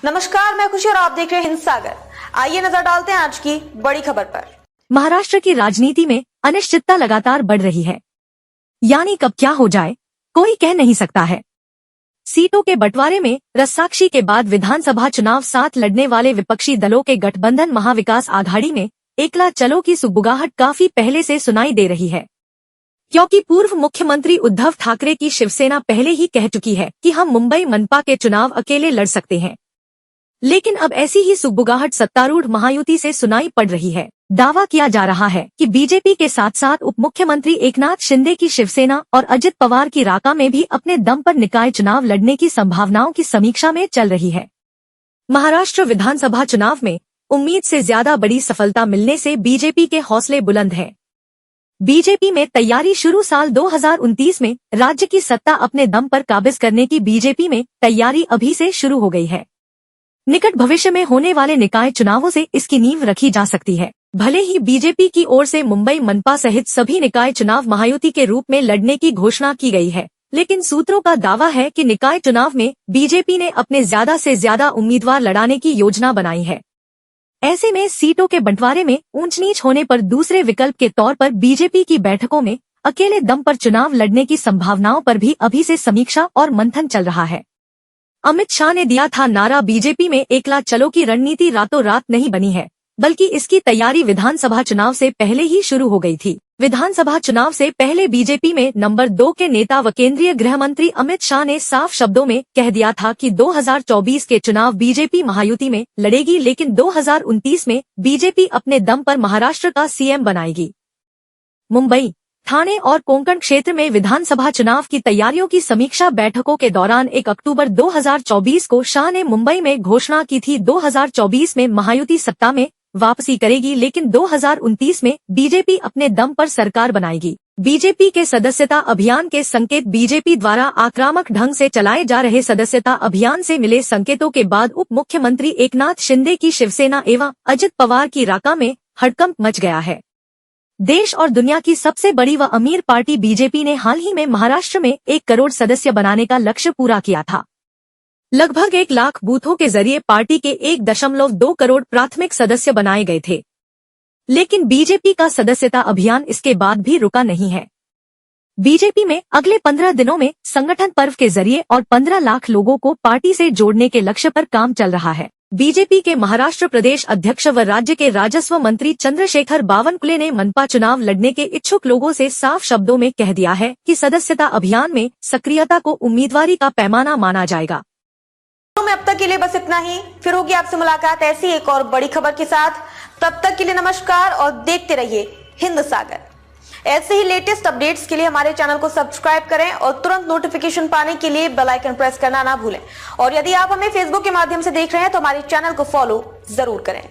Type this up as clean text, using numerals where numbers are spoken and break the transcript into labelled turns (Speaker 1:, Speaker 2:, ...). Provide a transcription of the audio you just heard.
Speaker 1: नमस्कार, मैं खुशी और आप देख रहे हैं हिंद सागर। आइए नजर डालते हैं आज की बड़ी खबर पर।
Speaker 2: महाराष्ट्र की राजनीति में अनिश्चितता लगातार बढ़ रही है, यानी कब क्या हो जाए कोई कह नहीं सकता है। सीटों के बंटवारे में रस्साकशी के बाद विधानसभा चुनाव साथ लड़ने वाले विपक्षी दलों के गठबंधन महाविकास आघाड़ी में एकला चलो की सुगबुगाहट काफी पहले से सुनाई दे रही है, क्योंकि पूर्व मुख्यमंत्री उद्धव ठाकरे की शिवसेना पहले ही कह चुकी है कि हम मुंबई मनपा के चुनाव अकेले लड़ सकते हैं। लेकिन अब ऐसी ही सुगबुगाहट सत्तारूढ़ महायुति से सुनाई पड़ रही है। दावा किया जा रहा है कि बीजेपी के साथ साथ उप मुख्यमंत्री एकनाथ शिंदे की शिवसेना और अजित पवार की राका में भी अपने दम पर निकाय चुनाव लड़ने की संभावनाओं की समीक्षा में चल रही है। महाराष्ट्र विधानसभा चुनाव में उम्मीद से ज्यादा बड़ी सफलता मिलने से बीजेपी के हौसले बुलंद हैं। बीजेपी में तैयारी शुरू। साल 2029 में राज्य की सत्ता अपने दम पर काबिज करने की बीजेपी में तैयारी अभी से शुरू हो गई है। निकट भविष्य में होने वाले निकाय चुनावों से इसकी नींव रखी जा सकती है। भले ही बीजेपी की ओर से मुंबई मनपा सहित सभी निकाय चुनाव महायुति के रूप में लड़ने की घोषणा की गई है, लेकिन सूत्रों का दावा है कि निकाय चुनाव में बीजेपी ने अपने ज्यादा से ज्यादा उम्मीदवार लड़ाने की योजना बनाई है। ऐसे में सीटों के बंटवारे में ऊंच नीच होने पर दूसरे विकल्प के तौर पर बीजेपी की बैठकों में अकेले दम पर चुनाव लड़ने की संभावनाओं पर भी अभी से समीक्षा और मंथन चल रहा है। अमित शाह ने दिया था नारा, बीजेपी में एकला चलो की रणनीति रातों रात नहीं बनी है, बल्कि इसकी तैयारी विधानसभा चुनाव से पहले ही शुरू हो गई थी। विधानसभा चुनाव से पहले बीजेपी में नंबर 2 के नेता व केंद्रीय गृह मंत्री अमित शाह ने साफ शब्दों में कह दिया था कि 2024 के चुनाव बीजेपी महायुति में लड़ेगी, लेकिन 2029 में बीजेपी अपने दम पर महाराष्ट्र का सीएम बनाएगी। मुंबई, ठाणे और कोंकण क्षेत्र में विधानसभा चुनाव की तैयारियों की समीक्षा बैठकों के दौरान 1 अक्टूबर 2024 को शाह ने मुंबई में घोषणा की थी 2024 में महायुति सत्ता में वापसी करेगी, लेकिन 2029 में बीजेपी अपने दम पर सरकार बनाएगी। बीजेपी के सदस्यता अभियान के संकेत। बीजेपी द्वारा आक्रामक ढंग से चलाए जा रहे सदस्यता अभियान से मिले संकेतों के बाद उप मुख्यमंत्री एकनाथ शिंदे की शिवसेना एवं अजित पवार की राका में हड़कंप मच गया है। देश और दुनिया की सबसे बड़ी व अमीर पार्टी बीजेपी ने हाल ही में महाराष्ट्र में 1 करोड़ सदस्य बनाने का लक्ष्य पूरा किया था। लगभग 1 लाख बूथों के जरिए पार्टी के 1.2 करोड़ प्राथमिक सदस्य बनाए गए थे, लेकिन बीजेपी का सदस्यता अभियान इसके बाद भी रुका नहीं है। बीजेपी में अगले 15 दिनों में संगठन पर्व के जरिए और 15 लाख लोगों को पार्टी से जोड़ने के लक्ष्य पर काम चल रहा है। बीजेपी के महाराष्ट्र प्रदेश अध्यक्ष व राज्य के राजस्व मंत्री चंद्रशेखर बावनकुले ने मनपा चुनाव लड़ने के इच्छुक लोगों से साफ शब्दों में कह दिया है कि सदस्यता अभियान में सक्रियता को उम्मीदवारी का पैमाना माना जाएगा।
Speaker 1: में अब तक के लिए बस इतना ही। फिर होगी आपसे मुलाकात ऐसी एक और बड़ी खबर के साथ। तब तक के लिए नमस्कार और देखते रहिए हिंद सागर। ऐसे ही लेटेस्ट अपडेट्स के लिए हमारे चैनल को सब्सक्राइब करें और तुरंत नोटिफिकेशन पाने के लिए बेल आइकन प्रेस करना ना भूलें। और यदि आप हमें फेसबुक के माध्यम से देख रहे हैं तो हमारे चैनल को फॉलो जरूर करें।